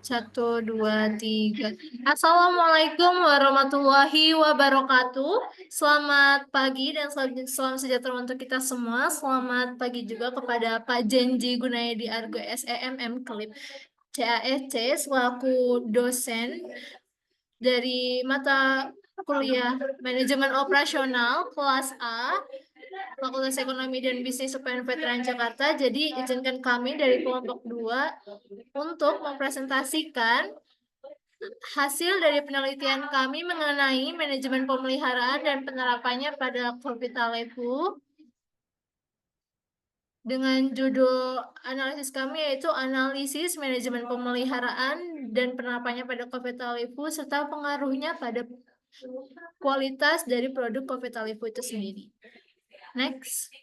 Satu, dua, tiga. Assalamualaikum warahmatullahi wabarakatuh. Selamat pagi dan salam sejahtera untuk kita semua. Selamat pagi juga kepada Pak Jenji Gunayadi Argo SEMM Klip CAEC selaku dosen dari mata kuliah Manajemen Operasional kelas A Fakultas Ekonomi dan Bisnis UPN Veteran Jakarta. Jadi izinkan kami dari kelompok 2 untuk mempresentasikan hasil dari penelitian kami mengenai manajemen pemeliharaan dan penerapannya pada Kopitalevu dengan judul analisis kami yaitu analisis manajemen pemeliharaan dan penerapannya pada Kopitalevu serta pengaruhnya pada kualitas dari produk Kopitalevu itu sendiri. Next.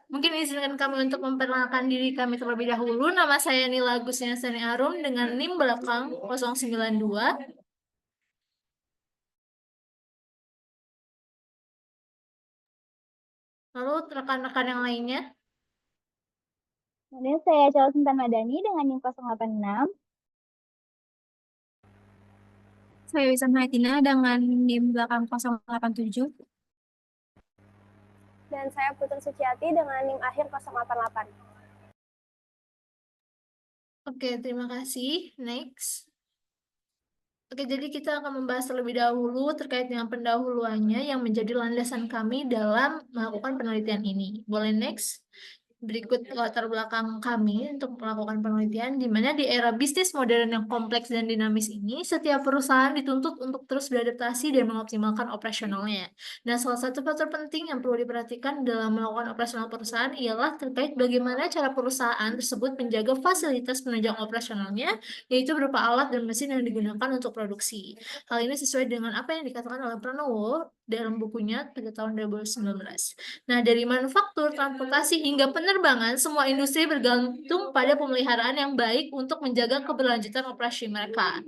Mungkin izinkan kami untuk memperkenalkan diri kami terlebih dahulu. Nama saya Nila Agustina Sani Arum dengan NIM belakang 092. Lalu rekan-rekan yang lainnya. Kemudian saya Cel Sintan Madani dengan NIM 086. Saya Wisam Haitina dengan NIM belakang 087. Dan saya Putri Suciati dengan NIM akhir 088. Oke, terima kasih. Next. Oke, jadi kita akan membahas terlebih dahulu terkait dengan pendahuluannya yang menjadi landasan kami dalam melakukan penelitian ini. Boleh next? Berikut latar belakang kami untuk melakukan penelitian, di mana di era bisnis modern yang kompleks dan dinamis ini, setiap perusahaan dituntut untuk terus beradaptasi dan mengoptimalkan operasionalnya. Nah, salah satu faktor penting yang perlu diperhatikan dalam melakukan operasional perusahaan ialah terkait bagaimana cara perusahaan tersebut menjaga fasilitas penunjang operasionalnya, yaitu berupa alat dan mesin yang digunakan untuk produksi. Hal ini sesuai dengan apa yang dikatakan oleh Pranowo dalam bukunya pada tahun 2019. Nah, dari manufaktur, transportasi, hingga penerbangan, semua industri bergantung pada pemeliharaan yang baik untuk menjaga keberlanjutan operasi mereka.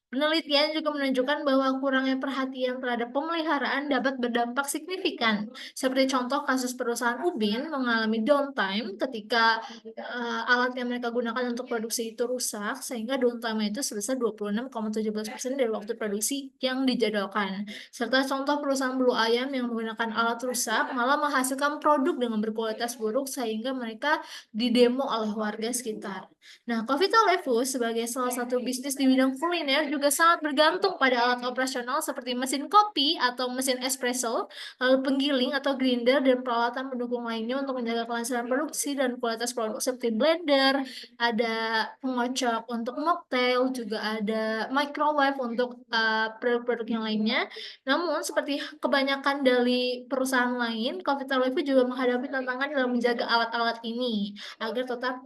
Penelitian juga menunjukkan bahwa kurangnya perhatian terhadap pemeliharaan dapat berdampak signifikan. Seperti contoh kasus perusahaan Ubin mengalami downtime ketika alat yang mereka gunakan untuk produksi itu rusak, sehingga downtime itu sebesar 26,17% dari waktu produksi yang dijadwalkan. Serta contoh perusahaan Blue Ayam yang menggunakan alat rusak malah menghasilkan produk dengan berkualitas buruk sehingga mereka didemo oleh warga sekitar. Nah, Kopitalevu sebagai salah satu bisnis di bidang kuliner juga sangat bergantung pada alat operasional seperti mesin kopi atau mesin espresso, lalu penggiling atau grinder, dan peralatan pendukung lainnya untuk menjaga kelancaran produksi dan kualitas produk seperti blender, ada pengocok untuk mocktail, juga ada microwave untuk produk-produk yang lainnya. Namun, seperti kebanyakan dari perusahaan lain, Kopitalevu juga menghadapi tantangan dalam menjaga alat-alat ini agar tetap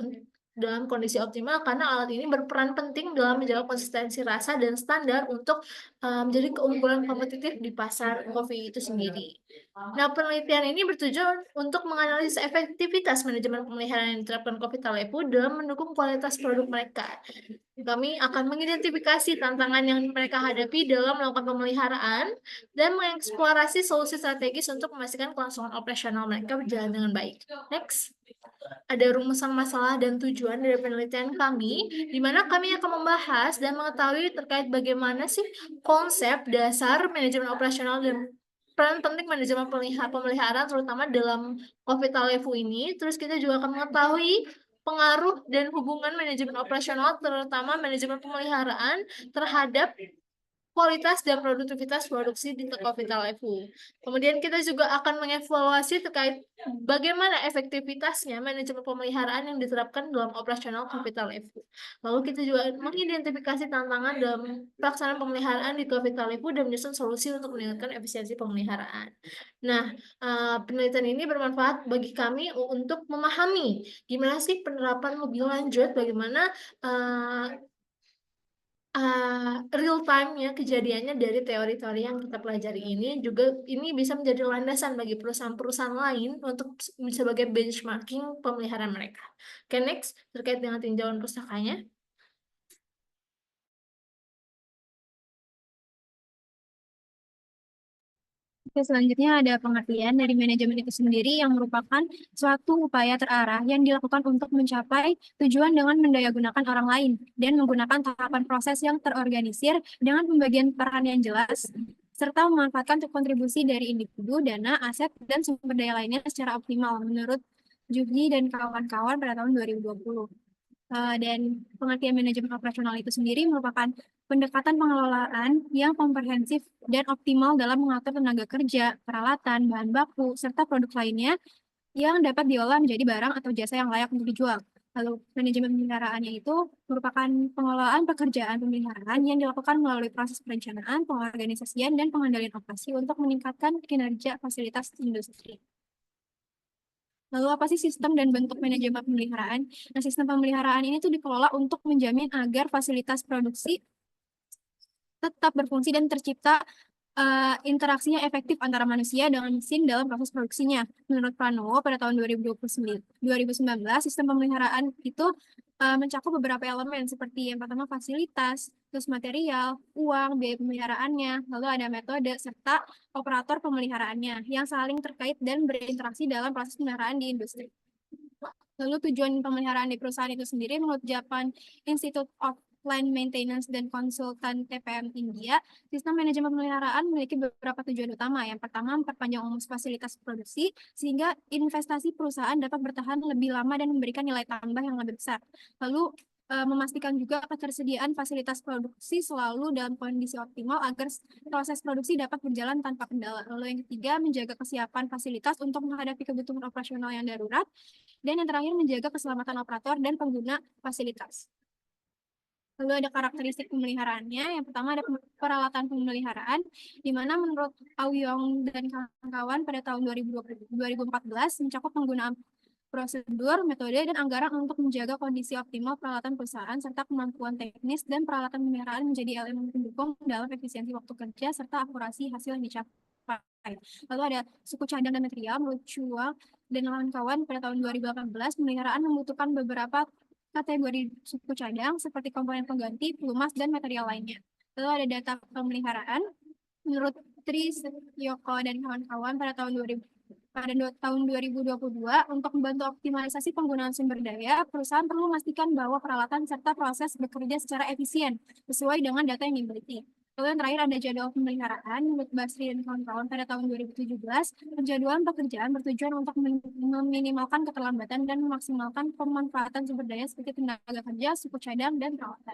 dalam kondisi optimal, karena alat ini berperan penting dalam menjaga konsistensi rasa dan standar untuk menjadi keunggulan kompetitif di pasar kopi itu sendiri. Nah, penelitian ini bertujuan untuk menganalisis efektivitas manajemen pemeliharaan yang diterapkan Kopitalevu dalam mendukung kualitas produk mereka. Kami akan mengidentifikasi tantangan yang mereka hadapi dalam melakukan pemeliharaan dan mengeksplorasi solusi strategis untuk memastikan kelangsungan operasional mereka berjalan dengan baik. Next. Ada rumusan masalah dan tujuan dari penelitian kami, di mana kami akan membahas dan mengetahui terkait bagaimana sih konsep dasar manajemen operasional dan peran penting manajemen pemeliharaan terutama dalam Kopitalevu ini. Terus kita juga akan mengetahui pengaruh dan hubungan manajemen operasional terutama manajemen pemeliharaan terhadap kualitas dan produktivitas produksi di Kopitalevu. Kemudian kita juga akan mengevaluasi terkait bagaimana efektivitasnya manajemen pemeliharaan yang diterapkan dalam operasional Kopitalevu. Lalu kita juga mengidentifikasi tantangan dalam pelaksanaan pemeliharaan di Kopitalevu dan menyusun solusi untuk meningkatkan efisiensi pemeliharaan. Nah, penelitian ini bermanfaat bagi kami untuk memahami gimana sih penerapan lebih lanjut, bagaimana real time-nya kejadiannya dari teori-teori yang kita pelajari ini juga ini bisa menjadi landasan bagi perusahaan-perusahaan lain untuk sebagai benchmarking pemeliharaan mereka. Oke, next, terkait dengan tinjauan pustakanya. Selanjutnya ada pengertian dari manajemen itu sendiri yang merupakan suatu upaya terarah yang dilakukan untuk mencapai tujuan dengan mendayagunakan orang lain dan menggunakan tahapan proses yang terorganisir dengan pembagian peran yang jelas serta memanfaatkan kontribusi dari individu, dana, aset, dan sumber daya lainnya secara optimal menurut Jugi dan kawan-kawan pada tahun 2020. Dan pengertian manajemen operasional itu sendiri merupakan pendekatan pengelolaan yang komprehensif dan optimal dalam mengatur tenaga kerja, peralatan, bahan baku, serta produk lainnya yang dapat diolah menjadi barang atau jasa yang layak untuk dijual. Lalu manajemen pemeliharaannya itu merupakan pengelolaan pekerjaan pemeliharaan yang dilakukan melalui proses perencanaan, pengorganisasian, dan pengendalian operasi untuk meningkatkan kinerja fasilitas industri. Lalu apa sih sistem dan bentuk manajemen pemeliharaan? Nah, sistem pemeliharaan ini tuh dikelola untuk menjamin agar fasilitas produksi tetap berfungsi dan tercipta interaksinya efektif antara manusia dengan mesin dalam proses produksinya. Menurut Pranowo, pada tahun 2019, sistem pemeliharaan itu mencakup beberapa elemen seperti yang pertama fasilitas, terus material, uang, biaya pemeliharaannya, lalu ada metode, serta operator pemeliharaannya yang saling terkait dan berinteraksi dalam proses pemeliharaan di industri. Lalu tujuan pemeliharaan di perusahaan itu sendiri menurut Japan Institute of Plant Maintenance dan konsultan TPM India, sistem manajemen pemeliharaan memiliki beberapa tujuan utama. Yang pertama, memperpanjang umur fasilitas produksi sehingga investasi perusahaan dapat bertahan lebih lama dan memberikan nilai tambah yang lebih besar. Lalu memastikan juga ketersediaan fasilitas produksi selalu dalam kondisi optimal agar proses produksi dapat berjalan tanpa kendala. Lalu yang ketiga, menjaga kesiapan fasilitas untuk menghadapi kebutuhan operasional yang darurat. Dan yang terakhir, menjaga keselamatan operator dan pengguna fasilitas. Lalu ada karakteristik pemeliharaannya. Yang pertama ada peralatan pemeliharaan, di mana menurut Aoyong dan kawan-kawan pada tahun 2014 mencakup penggunaan prosedur, metode, dan anggaran untuk menjaga kondisi optimal peralatan perusahaan serta kemampuan teknis dan peralatan pemeliharaan menjadi elemen pendukung dalam efisiensi waktu kerja serta akurasi hasil yang dicapai. Lalu ada suku cadang dan material menurut Chua dan kawan-kawan pada tahun 2018 pemeliharaan membutuhkan beberapa kategori suku cadang seperti komponen pengganti, pelumas, dan material lainnya. Lalu ada data pemeliharaan menurut Tri Yoko dan kawan-kawan pada tahun 2022 untuk membantu optimalisasi penggunaan sumber daya, perusahaan perlu memastikan bahwa peralatan serta proses bekerja secara efisien sesuai dengan data yang dimiliki. Lalu yang terakhir ada jadwal pemeliharaan menurut Basri dan kawan-kawan pada tahun 2017. Penjadwalan pekerjaan bertujuan untuk meminimalkan keterlambatan dan memaksimalkan pemanfaatan sumber daya seperti tenaga kerja, suku cadang, dan peralatan.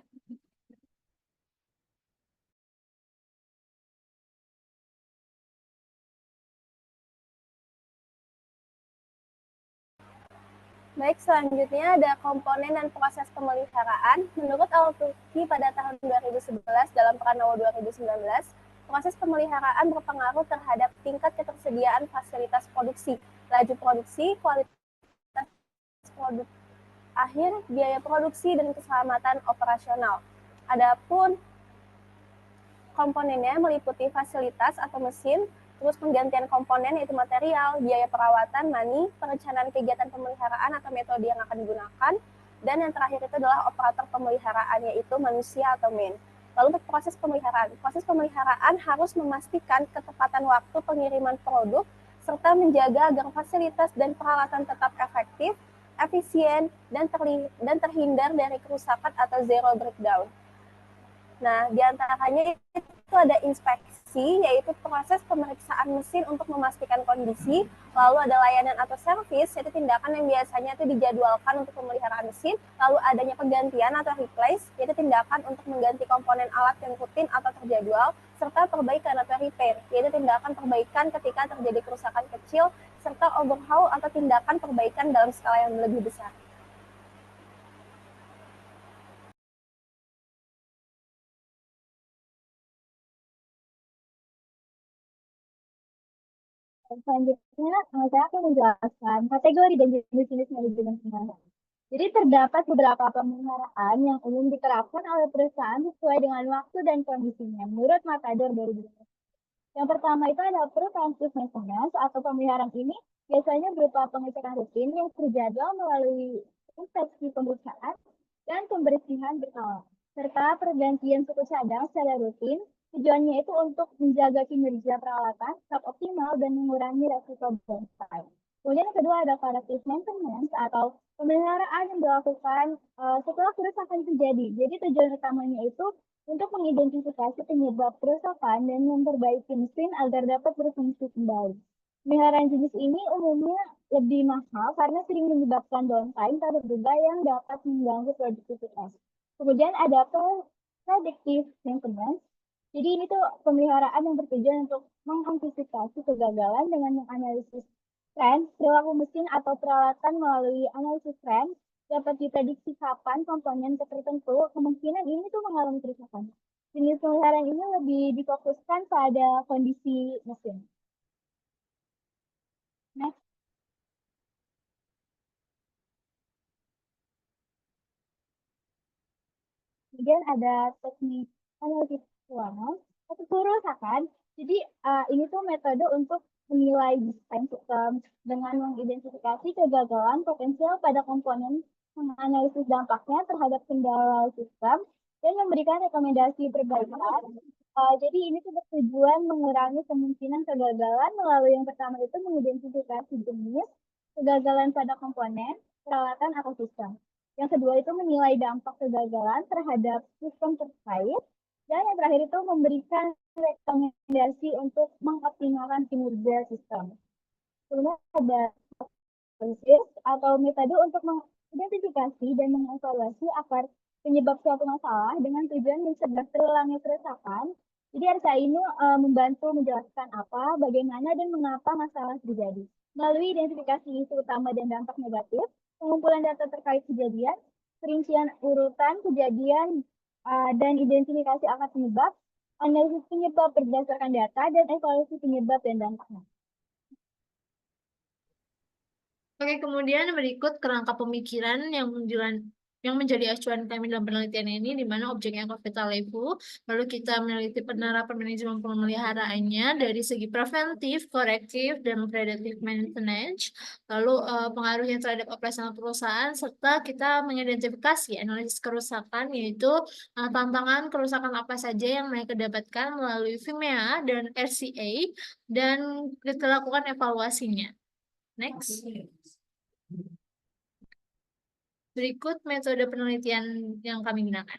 Baik, selanjutnya ada komponen dan proses pemeliharaan. Menurut Al-Turki pada tahun 2011 dalam Pranowo 2019, proses pemeliharaan berpengaruh terhadap tingkat ketersediaan fasilitas produksi, laju produksi, kualitas produk akhir, biaya produksi, dan keselamatan operasional. Adapun komponennya meliputi fasilitas atau mesin, terus penggantian komponen yaitu material, biaya perawatan, money, perencanaan kegiatan pemeliharaan atau metode yang akan digunakan, dan yang terakhir itu adalah operator pemeliharaan yaitu manusia atau man. Lalu untuk proses pemeliharaan harus memastikan ketepatan waktu pengiriman produk serta menjaga agar fasilitas dan peralatan tetap efektif, efisien, dan terhindar dari kerusakan atau zero breakdown. Nah, diantaranya itu ada inspeksi, yaitu proses pemeriksaan mesin untuk memastikan kondisi, lalu ada layanan atau servis, yaitu tindakan yang biasanya itu dijadwalkan untuk pemeliharaan mesin, lalu adanya penggantian atau replace, yaitu tindakan untuk mengganti komponen alat yang rutin atau terjadwal, serta perbaikan atau repair, yaitu tindakan perbaikan ketika terjadi kerusakan kecil, serta overhaul atau tindakan perbaikan dalam skala yang lebih besar. Selanjutnya, saya akan menjelaskan kategori dan jenis-jenis manajemen pemeliharaan. Jadi terdapat beberapa pemeliharaan yang umum diterapkan oleh perusahaan sesuai dengan waktu dan kondisinya menurut Matador 2020. Yang pertama itu ada preventive maintenance atau pemeliharaan ini biasanya berupa pengecekan rutin yang terjadwal melalui inspeksi pemeriksaan dan pembersihan berkala, serta pergantian suku cadang secara rutin Tujuannya itu untuk menjaga kinerja peralatan tetap optimal dan mengurangi resiko downtime. Kemudian yang kedua ada corrective maintenance atau pemeliharaan yang dilakukan setelah kerusakan terjadi. Jadi tujuan utamanya itu untuk mengidentifikasi penyebab kerusakan dan memperbaiki mesin agar dapat berfungsi kembali. Pemeliharaan jenis ini umumnya lebih mahal karena sering menyebabkan downtime tak terduga yang dapat mengganggu produktivitas. Kemudian ada predictive maintenance. Jadi ini tuh pemeliharaan yang bertujuan untuk mengantisipasi kegagalan dengan menganalisis tren perilaku mesin atau peralatan melalui analisis tren dapat diprediksi kapan komponen tertentu kemungkinan ini tuh mengalami kerusakan. Jenis pemeliharaan ini lebih difokuskan pada kondisi mesin. Next. Kemudian ada teknik analisis keuangan atau kerusakan. Jadi ini tuh metode untuk menilai desain sistem dengan mengidentifikasi kegagalan potensial pada komponen, menganalisis dampaknya terhadap kendala sistem, dan memberikan rekomendasi perbaikan. Jadi ini tuh bertujuan mengurangi kemungkinan kegagalan melalui yang pertama itu mengidentifikasi jenis kegagalan pada komponen, peralatan, atau sistem. Yang kedua itu menilai dampak kegagalan terhadap sistem terkait. Dan yang terakhir itu memberikan rekomendasi untuk mengoptimalkan kinerja sistem. Kemudian ada analisis atau metode untuk mengidentifikasi dan mengevaluasi akar penyebab suatu masalah dengan tujuan mencegah terulangnya kerusakan. Jadi RSA ini membantu menjelaskan apa, bagaimana, dan mengapa masalah terjadi. Melalui identifikasi isu utama dan dampak negatif, pengumpulan data terkait kejadian, perincian urutan kejadian, dan identifikasi akar penyebab, analisis penyebab berdasarkan data, dan evaluasi penyebab dan dampaknya. Oke, kemudian berikut kerangka pemikiran yang menjadi acuan kami dalam penelitian ini, di mana objeknya capital level, lalu kita meneliti penerapan manajemen pemeliharaannya dari segi preventif, korektif, dan predictive maintenance, lalu pengaruhnya terhadap operasional perusahaan, serta kita mengidentifikasi analisis kerusakan, yaitu tantangan kerusakan apa saja yang mereka dapatkan melalui FIMEA dan RCA, dan kita lakukan evaluasinya. Next. Berikut metode penelitian yang kami gunakan.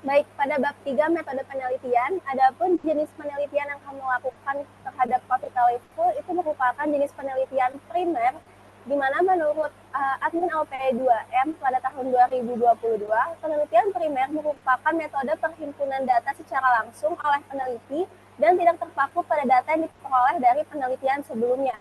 Baik, pada bab 3 metode penelitian, adapun jenis penelitian yang kami lakukan terhadap capital level itu merupakan jenis penelitian primer, di mana menurut admin LP2M pada tahun 2022, penelitian primer merupakan metode perhimpunan data secara langsung oleh peneliti dan tidak terpaku pada data yang diperoleh dari penelitian sebelumnya.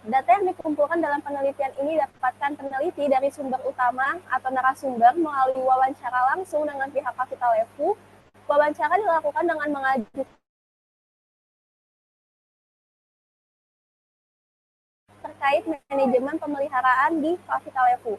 Data yang dikumpulkan dalam penelitian ini didapatkan peneliti dari sumber utama atau narasumber melalui wawancara langsung dengan pihak capital level. Wawancara dilakukan dengan mengajukan terkait manajemen pemeliharaan di capital level.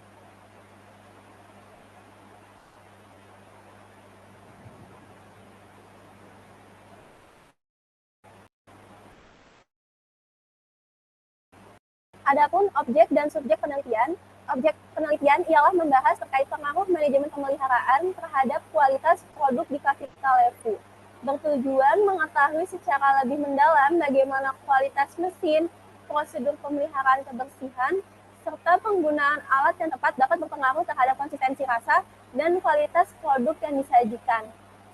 Adapun objek dan subjek penelitian ialah membahas terkait pengaruh manajemen pemeliharaan terhadap kualitas produk di capital level. Bertujuan mengetahui secara lebih mendalam bagaimana kualitas mesin, prosedur pemeliharaan kebersihan, serta penggunaan alat yang tepat dapat berpengaruh terhadap konsistensi rasa dan kualitas produk yang disajikan.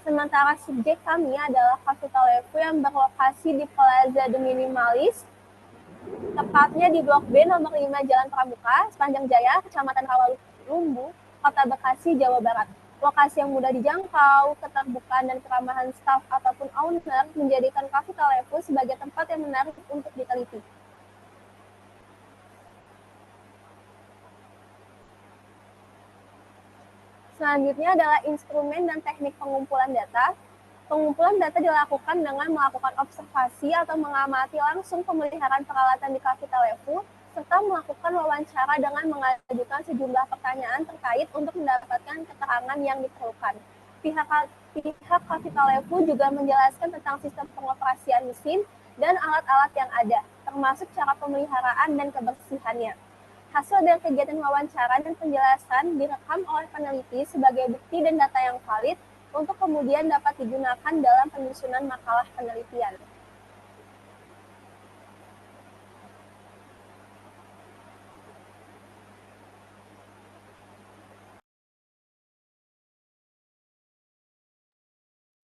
Sementara subjek kami adalah capital level yang berlokasi di Plaza The Minimalist, tepatnya di Blok B nomor 5 Jalan Pramuka, Sepanjang Jaya, Kecamatan Rawalumbu, Kota Bekasi, Jawa Barat. Lokasi yang mudah dijangkau, keterbukaan dan keramahan staf ataupun owner menjadikan capital level sebagai tempat yang menarik untuk diteliti. Selanjutnya adalah instrumen dan teknik pengumpulan data. Pengumpulan data dilakukan dengan melakukan observasi atau mengamati langsung pemeliharaan peralatan di capital level, serta melakukan wawancara dengan mengajukan sejumlah pertanyaan terkait untuk mendapatkan keterangan yang diperlukan. Pihak capital level juga menjelaskan tentang sistem pengoperasian mesin dan alat-alat yang ada, termasuk cara pemeliharaan dan kebersihannya. Hasil dari kegiatan wawancara dan penjelasan direkam oleh peneliti sebagai bukti dan data yang valid untuk kemudian dapat digunakan dalam penyusunan makalah penelitian.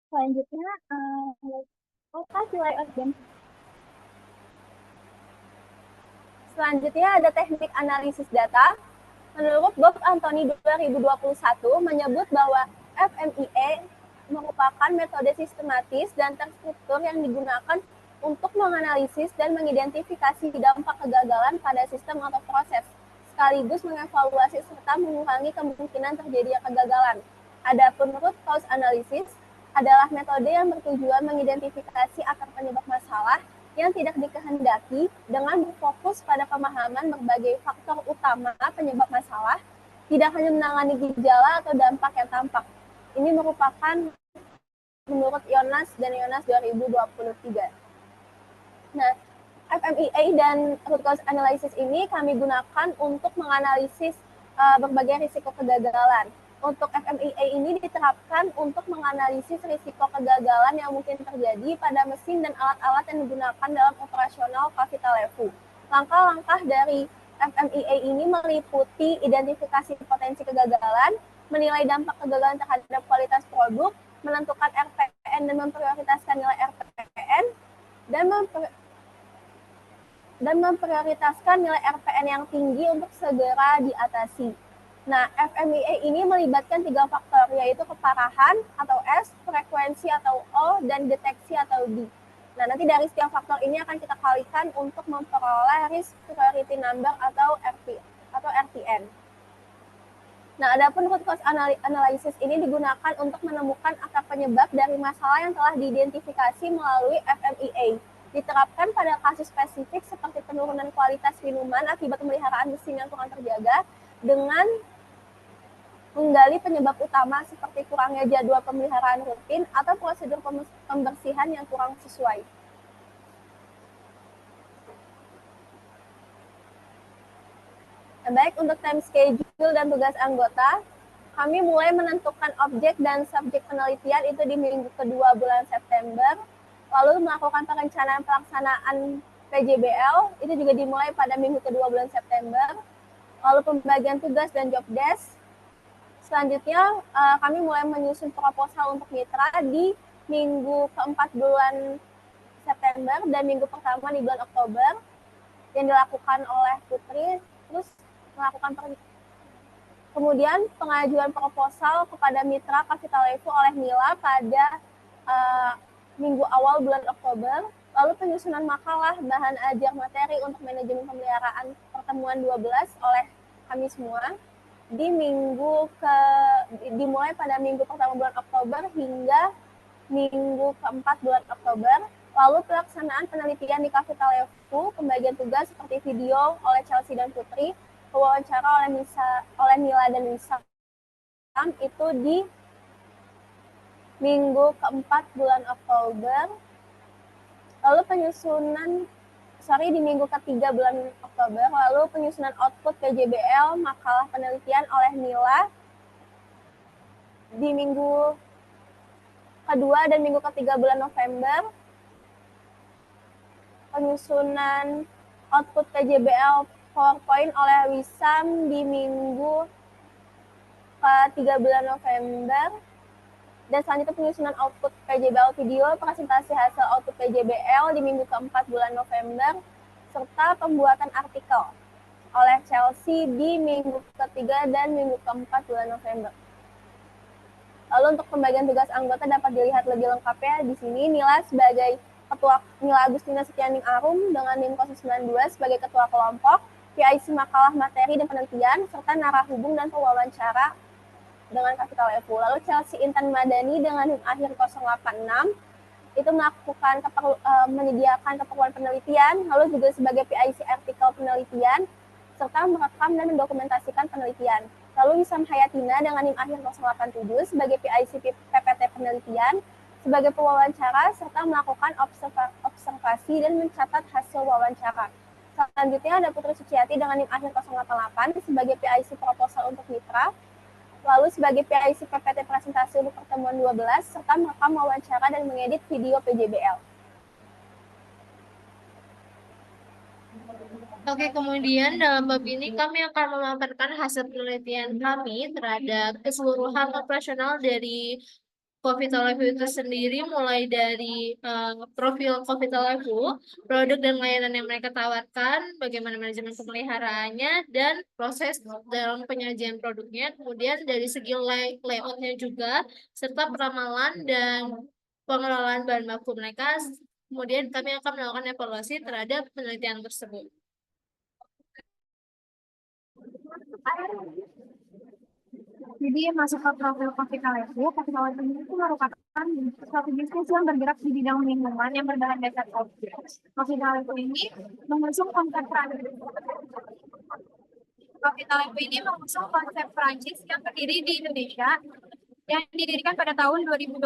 Selanjutnya, kasih layout dan Selanjutnya ada teknik analisis data. Menurut Bob Anthony 2021 menyebut bahwa FMEA merupakan metode sistematis dan terstruktur yang digunakan untuk menganalisis dan mengidentifikasi dampak kegagalan pada sistem atau proses, sekaligus mengevaluasi serta mengurangi kemungkinan terjadinya kegagalan. Adapun root cause analysis adalah metode yang bertujuan mengidentifikasi akar penyebab masalah yang tidak dikehendaki dengan berfokus pada pemahaman berbagai faktor utama penyebab masalah, tidak hanya menangani gejala atau dampak yang tampak. Ini merupakan menurut Yonas dan Yonas 2023. Nah, FMEA dan root cause analysis ini kami gunakan untuk menganalisis berbagai risiko kegagalan. Untuk FMEA ini diterapkan untuk menganalisis risiko kegagalan yang mungkin terjadi pada mesin dan alat-alat yang digunakan dalam operasional Capital-Evu. Langkah-langkah dari FMEA ini meliputi identifikasi potensi kegagalan, menilai dampak kegagalan terhadap kualitas produk, menentukan RPN dan memprioritaskan nilai RPN, dan memprioritaskan nilai RPN yang tinggi untuk segera diatasi. Nah, FMEA ini melibatkan 3 faktor, yaitu keparahan atau S, frekuensi atau O, dan deteksi atau D. Nah, nanti dari setiap faktor ini akan kita kalikan untuk memperoleh risk priority number atau RPN. Nah, adapun root cause analysis ini digunakan untuk menemukan akar penyebab dari masalah yang telah diidentifikasi melalui FMEA. Diterapkan pada kasus spesifik seperti penurunan kualitas minuman akibat pemeliharaan mesin yang kurang terjaga, dengan menggali penyebab utama seperti kurangnya jadwal pemeliharaan rutin atau prosedur pembersihan yang kurang sesuai. Nah, baik untuk time schedule dan tugas anggota, kami mulai menentukan objek dan subjek penelitian itu di minggu kedua bulan September, lalu melakukan perencanaan pelaksanaan PJBL, itu juga dimulai pada minggu kedua bulan September, lalu pembagian tugas dan job desk. Selanjutnya, kami mulai menyusun proposal untuk mitra di minggu keempat bulan September dan minggu pertama di bulan Oktober, yang dilakukan oleh Putri, terus melakukan kemudian pengajuan proposal kepada mitra Capital-Evu oleh Mila pada minggu awal bulan Oktober, lalu penyusunan makalah, bahan ajar materi untuk manajemen pemeliharaan pertemuan 12 oleh kami semua, dimulai pada minggu pertama bulan Oktober hingga minggu keempat bulan Oktober. Lalu pelaksanaan penelitian di Capital-Evu, pembagian tugas seperti video oleh Chelsea dan Putri, wawancara oleh Mila dan Wissam, itu di minggu keempat bulan Oktober. Lalu di minggu ketiga bulan Oktober, lalu penyusunan output PJBL, makalah penelitian oleh Mila di minggu kedua dan minggu ketiga bulan November, penyusunan output PJBL PowerPoint oleh Wissam di minggu ketiga bulan November, dan selanjutnya penyusunan output PJBL video, presentasi hasil output PJBL di minggu keempat bulan November, serta pembuatan artikel oleh Chelsea di minggu ketiga dan minggu keempat bulan November. Lalu untuk pembagian tugas anggota dapat dilihat lebih lengkapnya di sini. Nila sebagai Ketua, Nila Agustina Setianing Arum dengan NIM 092 sebagai Ketua Kelompok, PIC Makalah Materi dan Penelitian, serta narah hubung dan pewawancara dengan Capital-Evu. Lalu Chelsea Intan Madani dengan NIM akhir 086 itu menyediakan keperluan penelitian, lalu juga sebagai PIC artikel penelitian, serta merekam dan mendokumentasikan penelitian. Lalu Wissam Hayatina dengan NIM akhir 087 sebagai PIC PPT penelitian, sebagai pewawancara, serta melakukan observasi dan mencatat hasil wawancara. Selanjutnya ada Putri Suciati dengan NIM akhir 088 sebagai PIC proposal untuk mitra, lalu sebagai PIC PPT presentasi untuk pertemuan 12, serta merekam wawancara dan mengedit video PJBL. Oke, kemudian dalam bab ini kami akan memaparkan hasil penelitian kami terhadap keseluruhan operasional dari Coffee-to-Life itu sendiri, mulai dari profil Coffee-to-Life, produk dan layanan yang mereka tawarkan, bagaimana manajemen pemeliharaannya, dan proses dalam penyajian produknya, kemudian dari segi layoutnya juga, serta peramalan dan pengelolaan bahan baku mereka. Kemudian kami akan melakukan evaluasi terhadap penelitian tersebut. Jadi masuk ke profil Coffee-to-Life ini itu merupakan suatu bisnis yang bergerak di bidang minuman yang berbahan dasar kopi. Coffee-to-Life ini mengusung konsep Prancis yang berdiri di Indonesia, yang didirikan pada tahun 2021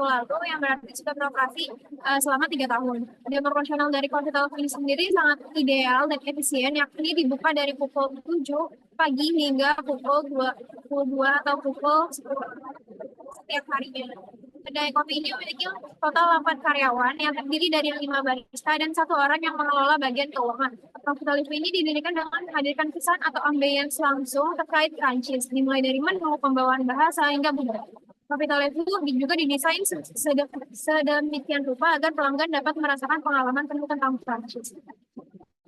lalu, yang berarti sudah beroperasi selama 3 tahun. Jam operasional dari Coffee-to-Life ini sendiri sangat ideal dan efisien, yakni dibuka dari pukul 7 pagi hingga pukul 22 atau pukul 10 setiap harinya. Kedai kopi ini memiliki total 8 karyawan yang terdiri dari 5 barista dan 1 orang yang mengelola bagian keuangan. Coffee-to-Life ini didirikan dengan menghadirkan kesan atau ambience langsung terkait Prancis, dimulai dari menu, pembawaan bahasa, hingga budaya. Coffee-to-Life juga didesain sedemikian rupa agar pelanggan dapat merasakan pengalaman penuh tentang Prancis.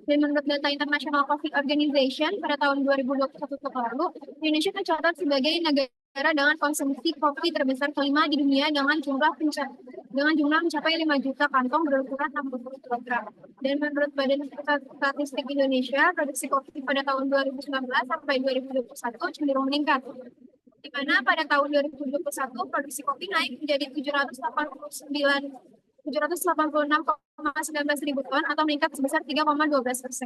Dan menurut data International Coffee Organization pada tahun 2021 lalu, Indonesia tercatat sebagai negara dengan konsumsi kopi terbesar kelima di dunia dengan jumlah mencapai 5 juta kantong berukuran 60 kg. Dan menurut Badan Statistik Indonesia, produksi kopi pada tahun 2019 sampai 2021 cenderung meningkat, di mana pada tahun 2021 produksi kopi naik menjadi 786,19 ribu ton atau meningkat sebesar 3,12%.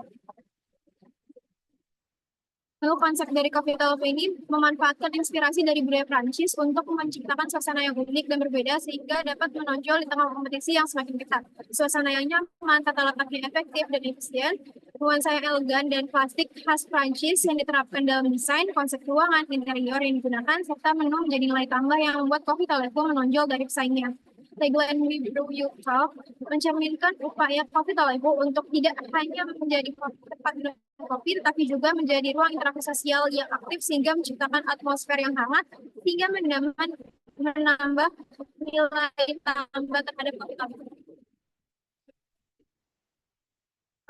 Lalu konsep dari Coffee-to-Life ini memanfaatkan inspirasi dari budaya Prancis untuk menciptakan suasana yang unik dan berbeda sehingga dapat menonjol di tengah kompetisi yang semakin ketat. Suasana yang nyaman, tata letaknya efektif dan efisien, nuansa yang elegan dan klasik khas Prancis yang diterapkan dalam desain, konsep ruangan, interior yang digunakan, serta menu menjadi nilai tambah yang membuat Coffee-to-Life menonjol dari pesaingnya. Tagline We Brew You Talk mencerminkan upaya Coffee-to-Life untuk tidak hanya menjadi tempat kopi, tetapi juga menjadi ruang interaksi sosial yang aktif sehingga menciptakan atmosfer yang hangat hingga menambah nilai tambah terhadap Coffee-to-Life.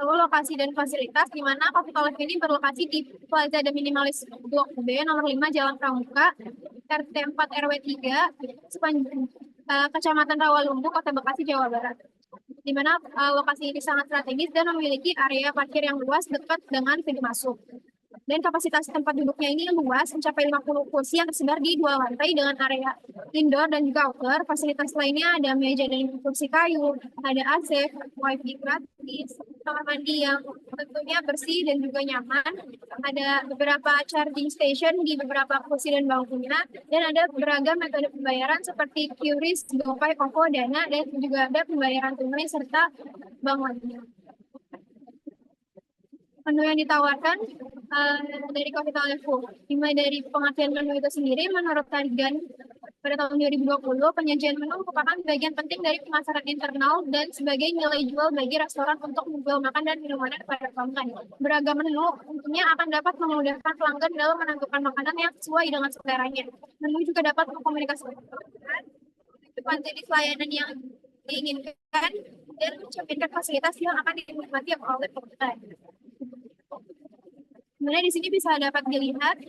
Lalu lokasi dan fasilitas, di mana Coffee-to-Life ini berlokasi di Plaza The Minimalist Blok B nomor 5 Jalan Pramuka, RT 4 RW 3, Kecamatan Rawalumbu, Kota Bekasi, Jawa Barat. Di mana lokasi ini sangat strategis dan memiliki area parkir yang luas dekat dengan pintu masuk. Dan kapasitas tempat duduknya ini luas, mencapai 50 kursi yang tersebar di 2 lantai dengan area indoor dan juga outdoor. Fasilitas lainnya ada meja dan kursi kayu, ada AC, wifi gratis, kamar mandi yang tentunya bersih dan juga nyaman, ada beberapa charging station di beberapa kursi dan bangkunya, dan ada beragam metode pembayaran seperti QRIS, GoPay, OVO, Dana, dan juga ada pembayaran tunai serta bank lainnya. Menu yang ditawarkan dari Coffee-to-Life, dimulai dari pengertian menu itu sendiri. Menurut Targan pada tahun 2020, penyajian menu merupakan bagian penting dari pemasaran internal dan sebagai nilai jual bagi restoran untuk menjual makan dan minuman kepada pelanggan. Beragam menu tentunya akan dapat memudahkan pelanggan dalam menentukan makanan yang sesuai dengan seleranya. Menu juga dapat mengkomunikasikan jenis layanan yang diinginkan dan mencerminkan fasilitas yang akan dinikmati oleh pelanggan. Sebenarnya di sini bisa dapat dilihat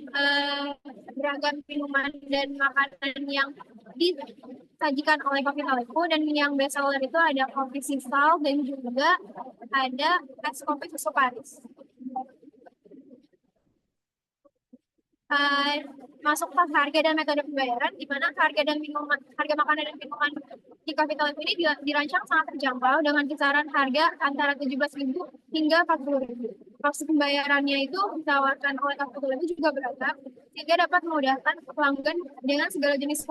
beragam minuman dan makanan yang disajikan oleh Coffee-to-Life, dan yang best seller itu ada kopi sisal dan juga ada es kopi susu Paris. Masuk ke harga dan metode pembayaran, di mana harga makanan dan minuman di Coffee-to-Life ini dirancang sangat terjangkau dengan kisaran harga antara 17.000 hingga 40.000. Proses pembayarannya itu ditawarkan oleh Coffee-to-Life juga beragam sehingga dapat memudahkan pelanggan dengan segala jenis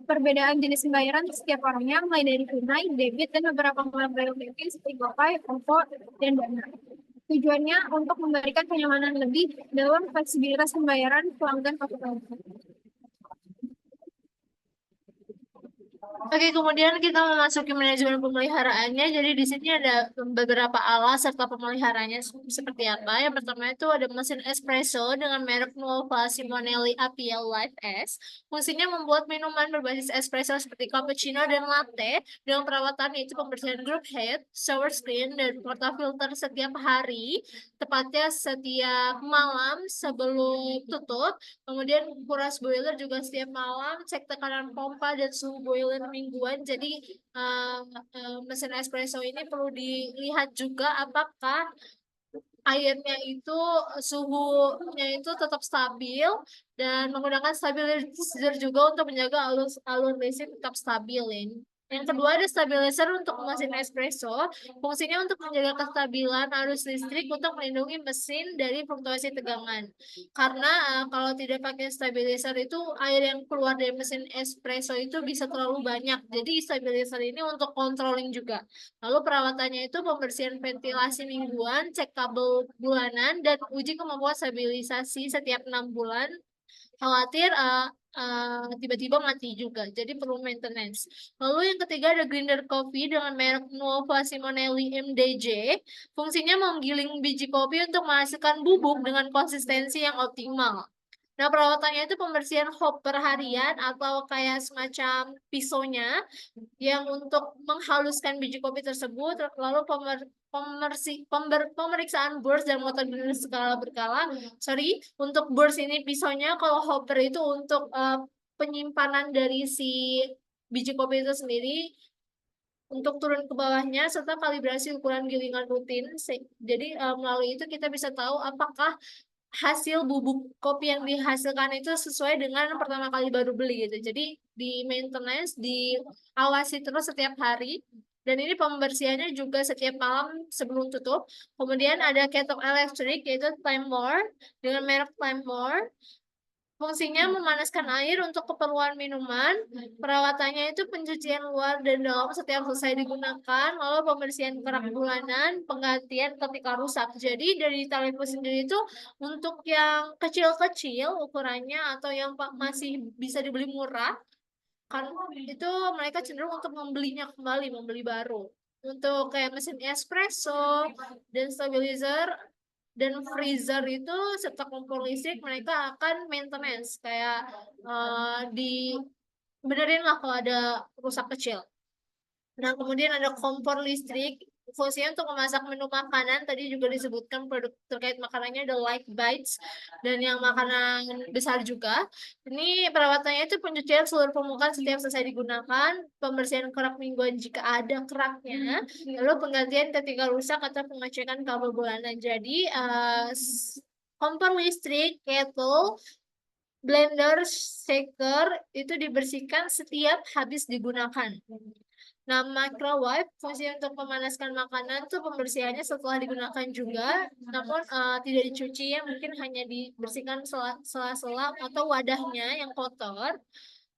perbedaan jenis pembayaran setiap orangnya, mulai dari tunai, debit, dan beberapa model banking seperti GoPay, OVO, dan Dana. Tujuannya untuk memberikan kenyamanan lebih dalam fleksibilitas pembayaran pelanggan Coca-Cola. Oke, kemudian kita memasuki manajemen pemeliharaannya. Jadi di sini ada beberapa alat serta pemeliharanya seperti apa. Yang pertama itu ada mesin espresso dengan merek Nuova Simonelli Appia Live S. Fungsinya membuat minuman berbasis espresso seperti cappuccino dan latte dengan perawatan yaitu pembersihan group head, shower screen, dan portafilter setiap hari, tepatnya setiap malam sebelum tutup. Kemudian kuras boiler juga setiap malam, cek tekanan pompa dan suhu boiler mingguan. Jadi mesin espresso ini perlu dilihat juga apakah airnya itu suhunya itu tetap stabil dan menggunakan stabilizer juga untuk menjaga alur listrik tetap stabil ini. Yang kedua ada stabilizer untuk mesin espresso. Fungsinya untuk menjaga kestabilan arus listrik untuk melindungi mesin dari fluktuasi tegangan. Karena kalau tidak pakai stabilizer itu air yang keluar dari mesin espresso itu bisa terlalu banyak. Jadi stabilizer ini untuk controlling juga. Lalu perawatannya itu pembersihan ventilasi mingguan, cek kabel bulanan, dan uji kemampuan stabilisasi setiap 6 bulan. Khawatir tiba-tiba mati juga, jadi perlu maintenance. Lalu yang ketiga ada grinder coffee dengan merek Nuova Simonelli MDJ. Fungsinya menggiling biji kopi untuk menghasilkan bubuk dengan konsistensi yang optimal. Nah, perawatannya itu pembersihan hopper harian atau kayak semacam pisaunya yang untuk menghaluskan biji kopi tersebut, lalu pemeriksaan burst dan motor grinder skala berkala. Untuk burst ini pisaunya, kalau hopper itu untuk penyimpanan dari si biji kopi itu sendiri untuk turun ke bawahnya serta kalibrasi ukuran gilingan rutin. Jadi melalui itu kita bisa tahu apakah hasil bubuk kopi yang dihasilkan itu sesuai dengan pertama kali baru beli gitu. Jadi di maintenance, diawasi terus setiap hari. Dan ini pembersihannya juga setiap malam sebelum tutup. Kemudian ada kettle elektrik yaitu Timemore dengan merek Timemore. Fungsinya memanaskan air untuk keperluan minuman. Perawatannya itu pencucian luar dan dalam setiap selesai digunakan. Lalu pembersihan kerak bulanan, penggantian ketika rusak. Jadi dari Talepo sendiri itu untuk yang kecil-kecil ukurannya atau yang masih bisa dibeli murah, kan itu mereka cenderung untuk membelinya kembali, membeli baru. Untuk kayak mesin espresso dan stabilizer dan freezer itu serta kompor listrik mereka akan maintenance kayak di benerin lah kalau ada rusak kecil. Nah, kemudian ada kompor listrik. Fungsinya untuk memasak menu makanan. Tadi juga disebutkan produk terkait makanannya ada Light Bites dan yang makanan besar juga. Ini perawatannya itu pencucian seluruh permukaan setiap selesai digunakan, pembersihan kerak mingguan jika ada keraknya, lalu penggantian ketika rusak atau pengecekan kabel bulanan. Jadi kompor listrik, kettle, blender, shaker itu dibersihkan setiap habis digunakan. Nah, microwave fungsi untuk memanaskan makanan tuh pembersihannya setelah digunakan juga, namun tidak dicuci ya, mungkin hanya dibersihkan sela-sela atau wadahnya yang kotor,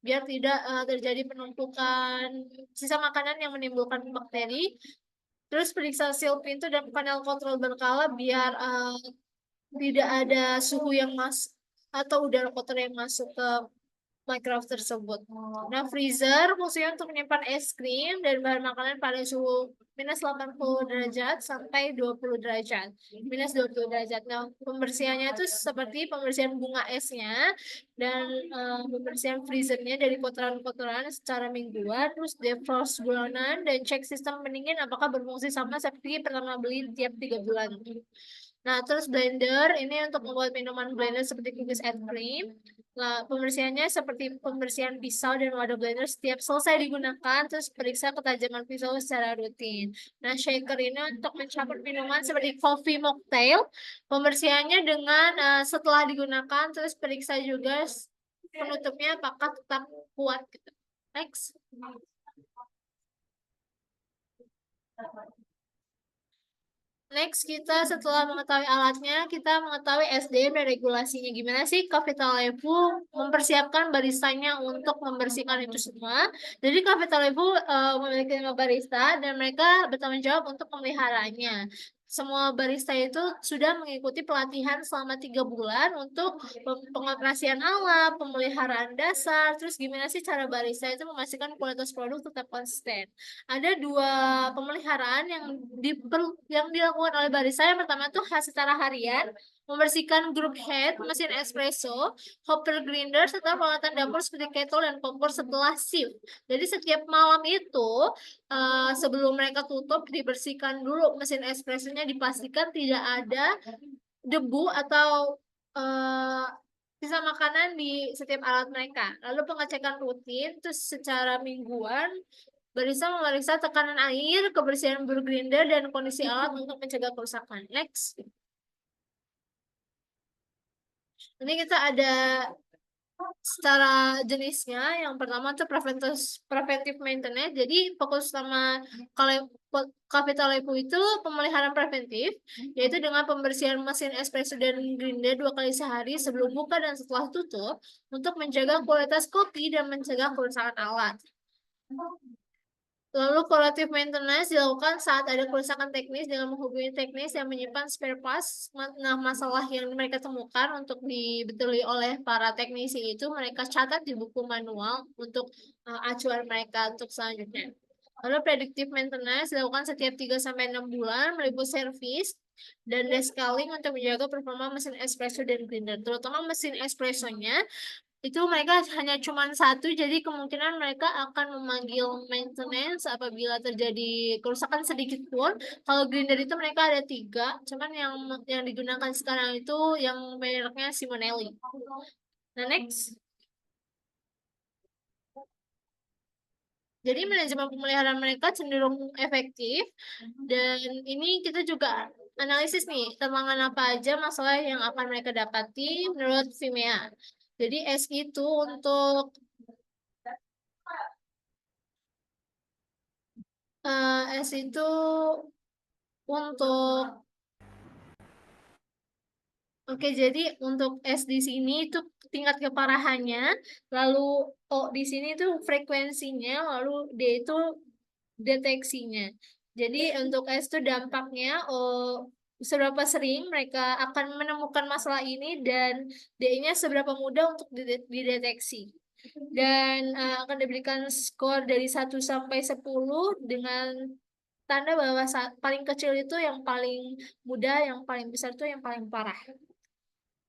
biar tidak terjadi penumpukan sisa makanan yang menimbulkan bakteri. Terus periksa seal pintu dan panel kontrol berkala biar tidak ada suhu yang atau udara kotor yang masuk ke microwave tersebut. Nah, freezer fungsinya untuk menyimpan es krim dan bahan makanan pada suhu minus 80 derajat sampai 20 derajat. Minus 20 derajat. Nah, pembersihannya itu seperti pembersihan bunga esnya dan pembersihan freezernya dari kotoran-kotoran secara mingguan, terus defrost bulanan, dan cek sistem pendingin apakah berfungsi sama seperti pertama beli tiap 3 bulan. Nah, terus blender ini untuk membuat minuman blender seperti cookies and cream. Nah, pembersihannya seperti pembersihan pisau dan wadah blender setiap selesai digunakan, terus periksa ketajaman pisau secara rutin. Nah, shaker ini untuk mencampur minuman seperti coffee mocktail. Pembersihannya dengan setelah digunakan, terus periksa juga penutupnya apakah tetap kuat. Gitu. Next. Next, kita setelah mengetahui alatnya, kita mengetahui SDM dan regulasinya. Gimana sih Capital Level mempersiapkan baristanya untuk membersihkan itu semua. Jadi Capital Level memiliki 5 barista dan mereka bertanggung jawab untuk memeliharanya. semua barista itu sudah mengikuti pelatihan selama 3 bulan untuk pengoperasian alat, pemeliharaan dasar, terus gimana sih cara barista itu memastikan kualitas produk tetap konsisten. Ada 2 pemeliharaan yang dilakukan oleh barista. Yang pertama tuh secara harian, membersihkan group head, mesin espresso, hopper grinder, serta peralatan dapur seperti kettle dan kompor setelah shift. Jadi setiap malam itu sebelum mereka tutup dibersihkan dulu mesin espressonya, dipastikan tidak ada debu atau sisa makanan di setiap alat mereka. Lalu pengecekan rutin, terus secara mingguan barista memeriksa tekanan air, kebersihan brew grinder, dan kondisi alat untuk mencegah kerusakan. Next. Ini kita ada secara jenisnya. Yang pertama tuh preventive maintenance. Jadi fokus sama Capital Lepo itu pemeliharaan preventif, yaitu dengan pembersihan mesin espresso dan grinder 2 kali sehari sebelum buka dan setelah tutup untuk menjaga kualitas kopi dan mencegah kerusakan alat. Lalu corrective maintenance dilakukan saat ada kerusakan teknis dengan menghubungi teknis yang menyimpan spare parts. Nah, masalah yang mereka temukan untuk dibetuli oleh para teknisi itu mereka catat di buku manual untuk acuan mereka untuk selanjutnya. Lalu predictive maintenance dilakukan setiap 3-6 bulan meliputi servis dan descaling untuk menjaga performa mesin espresso dan grinder. Terutama mesin espressonya itu mereka hanya cuma 1, jadi kemungkinan mereka akan memanggil maintenance apabila terjadi kerusakan sedikit pun. Kalau grinder itu mereka ada 3, cuman yang digunakan sekarang itu yang mereknya Simonelli. Nah, next. Jadi manajemen pemeliharaan mereka cenderung efektif, dan ini kita juga analisis nih tantangan apa aja masalah yang akan mereka dapati menurut Vimea. Jadi S itu untuk S itu untuk jadi untuk S di sini itu tingkat keparahannya, lalu O di sini itu frekuensinya, lalu D itu deteksinya. Jadi untuk S itu dampaknya, seberapa sering mereka akan menemukan masalah ini, dan D-nya seberapa mudah untuk dideteksi. Dan akan diberikan skor dari 1 sampai 10 dengan tanda bahwa paling kecil itu yang paling mudah, yang paling besar itu yang paling parah.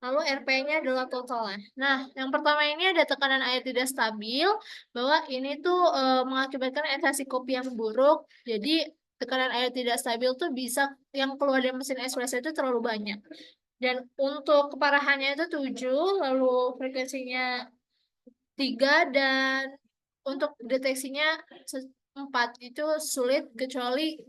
Lalu RP-nya adalah totalnya. Nah, yang pertama ini ada tekanan air tidak stabil, bahwa ini tuh mengakibatkan aerasi kopi yang buruk. Jadi tekanan air tidak stabil tuh bisa yang keluar dari mesin espresso itu terlalu banyak. Dan untuk keparahannya itu 7, lalu frekuensinya 3, dan untuk deteksinya 4. Itu sulit, kecuali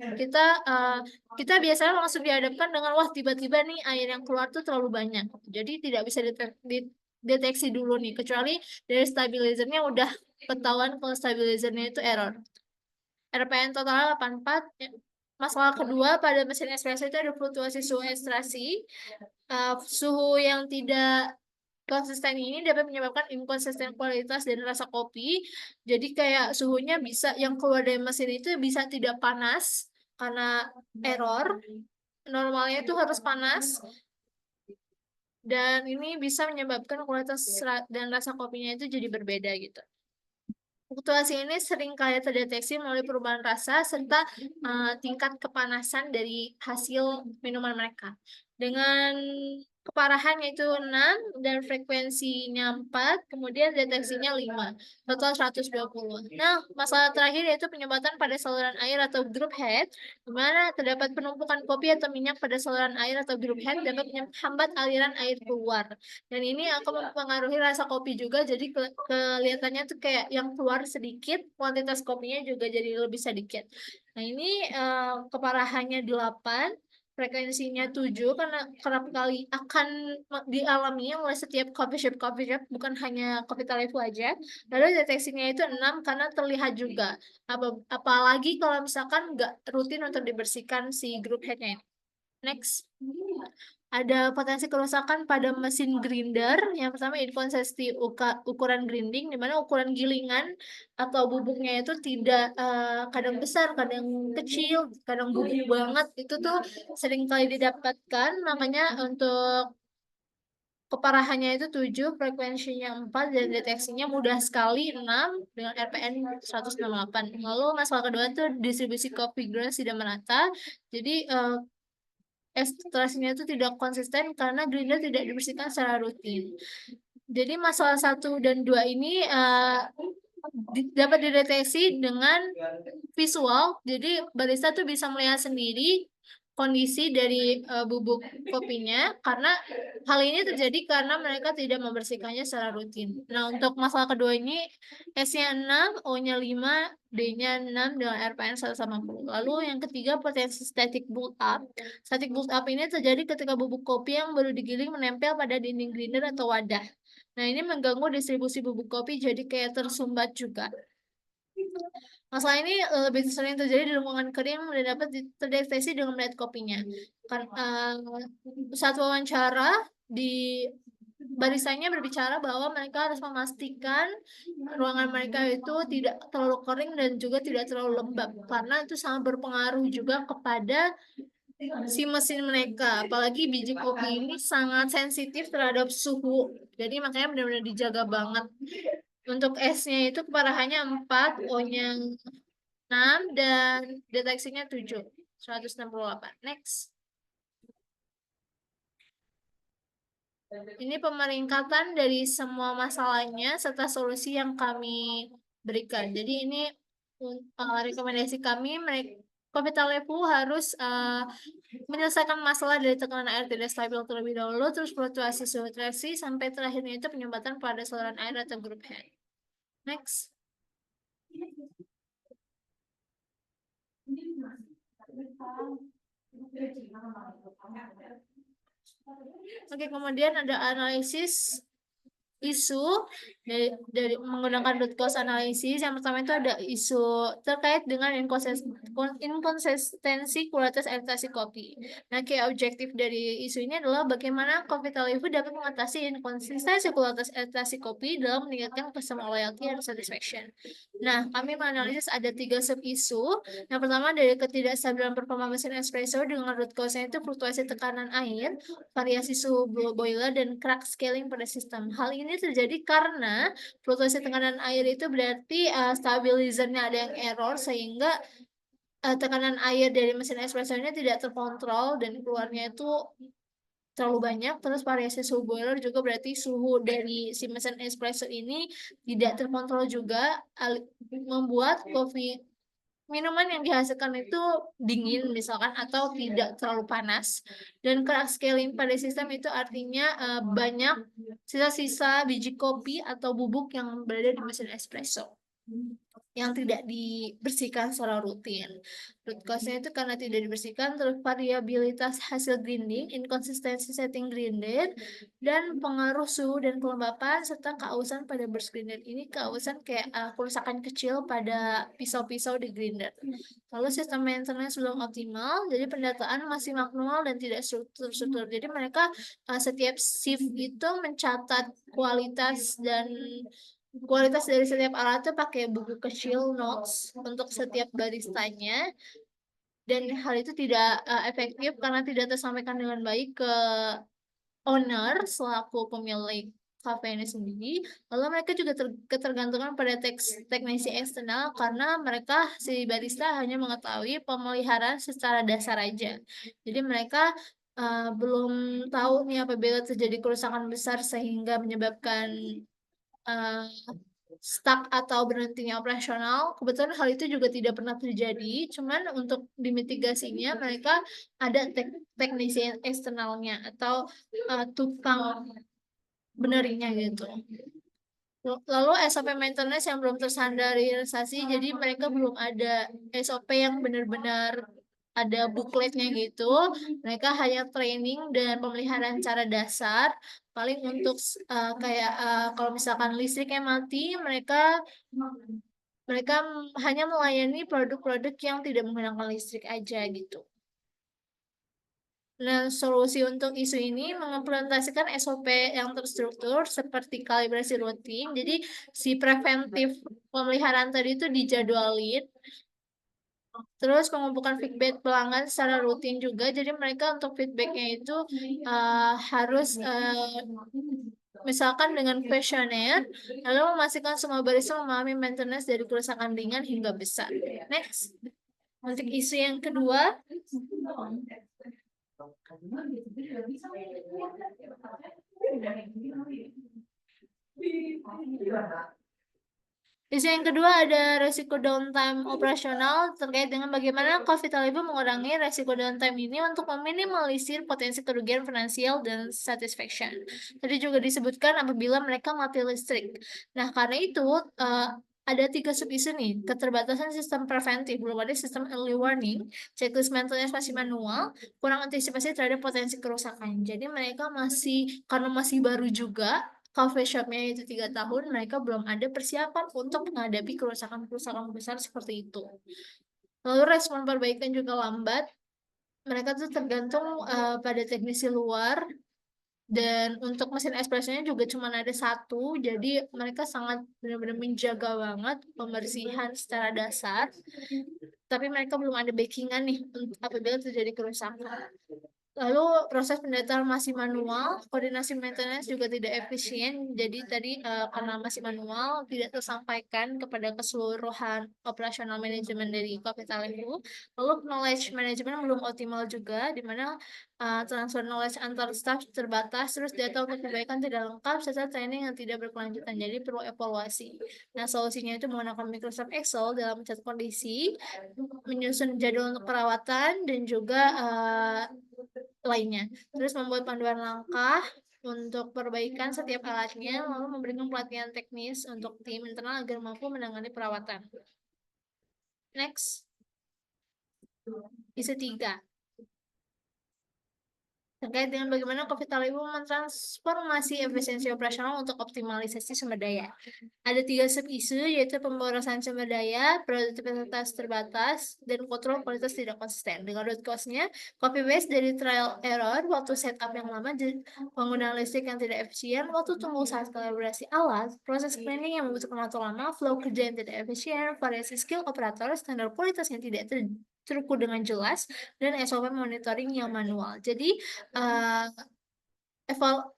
kita biasanya langsung dihadapkan dengan wah tiba-tiba nih air yang keluar tuh terlalu banyak. Jadi tidak bisa dideteksi dulu nih, kecuali dari stabilizernya udah ketahuan kalau stabilizernya itu error. RPM totalnya 84. Masalah kedua pada mesin espresso itu ada fluktuasi suhu ekstraksi. Suhu yang tidak konsisten ini dapat menyebabkan inkonsisten kualitas dan rasa kopi. Jadi kayak suhunya bisa yang keluar dari mesin itu bisa tidak panas karena error. Normalnya itu harus panas. Dan ini bisa menyebabkan kualitas dan rasa kopinya itu jadi berbeda gitu. Fluktuasi ini sering kali terdeteksi melalui perubahan rasa serta tingkat kepanasan dari hasil minuman mereka. Dengan keparahannya itu 6 dan frekuensinya 4, kemudian deteksinya 5, total 120. Nah, masalah terakhir yaitu penyumbatan pada saluran air atau group head, di mana terdapat penumpukan kopi atau minyak pada saluran air atau group head dapat menghambat aliran air keluar. Dan ini akan mempengaruhi rasa kopi juga, jadi kelihatannya tuh kayak yang keluar sedikit, kuantitas kopinya juga jadi lebih sedikit. Nah, ini keparahannya 8, frekuensinya 7, karena kerap kali akan dialami oleh setiap coffee shop, bukan hanya Capital Lepo aja. Lalu deteksinya itu 6 karena terlihat juga. Apalagi kalau misalkan nggak rutin untuk dibersihkan si group headnya. Next. ada potensi kerusakan pada mesin grinder. Yang pertama inkonsistensi ukuran grinding, di mana ukuran gilingan atau bubuknya itu tidak kadang besar, kadang kecil, kadang bubuk banget. Itu tuh sering kali didapatkan. Makanya untuk keparahannya itu 7, frekuensinya 4, dan deteksinya mudah sekali 6 dengan RPN 168. Lalu masalah kedua itu distribusi kopi grains tidak merata. Jadi ekstraksinya itu tidak konsisten karena grinder tidak dibersihkan secara rutin. Jadi masalah 1 dan 2 ini dapat dideteksi dengan visual. Jadi barista tuh bisa melihat sendiri kondisi dari bubuk kopinya, karena hal ini terjadi karena mereka tidak membersihkannya secara rutin. Nah, untuk masalah kedua ini S-nya 6, O-nya 5, D-nya 6 dengan RPN 180. Lalu yang ketiga potensi static build up. Static build up ini terjadi ketika bubuk kopi yang baru digiling menempel pada dinding grinder atau wadah. Nah, ini mengganggu distribusi bubuk kopi jadi kayak tersumbat juga. Masalah ini lebih sering terjadi di lingkungan kering dan dapat terdeteksi dengan melihat kopinya. Saat wawancara, di baristanya berbicara bahwa mereka harus memastikan ruangan mereka itu tidak terlalu kering dan juga tidak terlalu lembab, karena itu sangat berpengaruh juga kepada si mesin mereka. Apalagi biji kopi ini sangat sensitif terhadap suhu, jadi makanya benar-benar dijaga banget. Untuk S-nya itu keparahannya 4, O-nya 6, dan deteksinya 7, 168. Next. Ini pemeringkatan dari semua masalahnya serta solusi yang kami berikan. Jadi ini rekomendasi kami, Level harus menyelesaikan masalah dari tekanan air tidak stabil terlebih dahulu, terus fluktuasi suhu traksi, sampai terakhirnya itu penyumbatan pada saluran air atau grup head. Next. Oke, kemudian ada analisis isu dari menggunakan root cause analysis. Yang pertama itu ada isu terkait dengan inkonsistensi kualitas ekstraksi kopi. Nah, kayak objektif dari isu ini adalah bagaimana Coffee dapat mengatasi inkonsistensi kualitas ekstraksi kopi dalam meningkatkan customer loyalty and satisfaction. Nah, kami menganalisis ada 3 sub isu. Yang pertama dari ketidakstabilan performa mesin espresso dengan root cause-nya itu fluktuasi tekanan air, variasi suhu boiler, dan crack scaling pada sistem. Hal ini terjadi karena fluktuasi tekanan air itu berarti stabilizernya ada yang error, sehingga tekanan air dari mesin espresso ini tidak terkontrol dan keluarnya itu terlalu banyak. Terus variasi suhu boiler juga berarti suhu dari si mesin espresso ini tidak terkontrol juga, membuat minuman yang dihasilkan itu dingin misalkan atau tidak terlalu panas. Dan crack scaling pada sistem itu artinya banyak sisa-sisa biji kopi atau bubuk yang berada di mesin espresso yang tidak dibersihkan secara rutin. Root cause-nya itu karena tidak dibersihkan, terus variabilitas hasil grinding, inkonsistensi setting grinder, dan pengaruh suhu dan kelembapan, serta keausan pada burst grinder. Ini keausan kayak kerusakan kecil pada pisau-pisau di grinder. Lalu sistem maintenance belum optimal, jadi pendataan masih manual dan tidak struktur. Jadi mereka setiap shift itu mencatat kualitas dari setiap alat tuh pakai buku kecil notes untuk setiap baristanya, dan hal itu tidak efektif karena tidak tersampaikan dengan baik ke owner selaku pemilik kafe ini sendiri. Lalu mereka juga ketergantungan pada teknisi eksternal karena mereka si barista hanya mengetahui pemeliharaan secara dasar aja. Jadi mereka belum tahu nih apabila terjadi kerusakan besar sehingga menyebabkan stuck atau berhentinya operasional. Kebetulan hal itu juga tidak pernah terjadi, cuman untuk dimitigasinya mereka ada teknisi eksternalnya atau tukang benerinya gitu. Lalu SOP maintenance yang belum terstandarisasi, jadi mereka belum ada SOP yang benar-benar ada bookletnya gitu. Mereka hanya training dan pemeliharaan cara dasar. Paling untuk kalau misalkan listriknya mati, mereka hanya melayani produk-produk yang tidak menggunakan listrik aja gitu. Nah, solusi untuk isu ini mengimplementasikan SOP yang terstruktur seperti kalibrasi rutin. Jadi, si preventif pemeliharaan tadi itu dijadwalin. Terus mengumpulkan feedback pelanggan secara rutin juga. Jadi mereka untuk feedbacknya itu harus misalkan dengan kuesioner, lalu memastikan semua barista memahami maintenance dari kerusakan ringan hingga besar. Next, untuk isu yang kedua, isu yang kedua ada resiko downtime operasional terkait dengan bagaimana Coffee-Talibу mengurangi resiko downtime ini untuk meminimalisir potensi kerugian finansial dan satisfaction. Tadi juga disebutkan apabila mereka mati listrik. Nah, karena itu ada 3 sub-isu nih, keterbatasan sistem preventif, belum ada sistem early warning, checklist maintenance masih manual, kurang antisipasi terhadap potensi kerusakan. Jadi mereka karena masih baru juga, coffee shopnya itu 3 tahun, mereka belum ada persiapan untuk menghadapi kerusakan-kerusakan besar seperti itu. Lalu respon perbaikan juga lambat. Mereka tuh tergantung pada teknisi luar, dan untuk mesin espressonya juga cuma ada 1, jadi mereka sangat benar-benar menjaga banget pembersihan secara dasar. Tapi mereka belum ada backingan nih apabila terjadi kerusakan. Lalu proses pendataan masih manual, koordinasi maintenance juga tidak efisien. Jadi tadi karena masih manual, tidak tersampaikan kepada keseluruhan operasional manajemen dari Coffee-Talibу. Lalu knowledge management belum optimal juga, di mana transfer knowledge antar staff terbatas, terus data untuk perbaikan tidak lengkap, serta training yang tidak berkelanjutan. Jadi perlu evaluasi. Nah, solusinya itu menggunakan Microsoft Excel dalam mencatat kondisi, menyusun jadwal untuk perawatan, dan juga lainnya. Terus membuat panduan langkah untuk perbaikan setiap alatnya, lalu memberikan pelatihan teknis untuk tim internal agar mampu menangani perawatan. Next, isu 3. Terkait dengan bagaimana Coffee-Talibу mentransformasi efisiensi operasional untuk optimalisasi sumber daya. Ada 3 sub-isu, yaitu pemborosan sumber daya, produktivitas terbatas, dan kontrol kualitas tidak konsisten. Dengan root cause-nya, copy paste dari trial error, waktu setup yang lama, penggunaan listrik yang tidak efisien, waktu tunggu saat kalibrasi alat, proses cleaning yang membutuhkan waktu lama, flow kerja yang tidak efisien, variasi skill operator, standar kualitas yang tidak terukur dengan jelas, dan SOP monitoring yang manual. Jadi,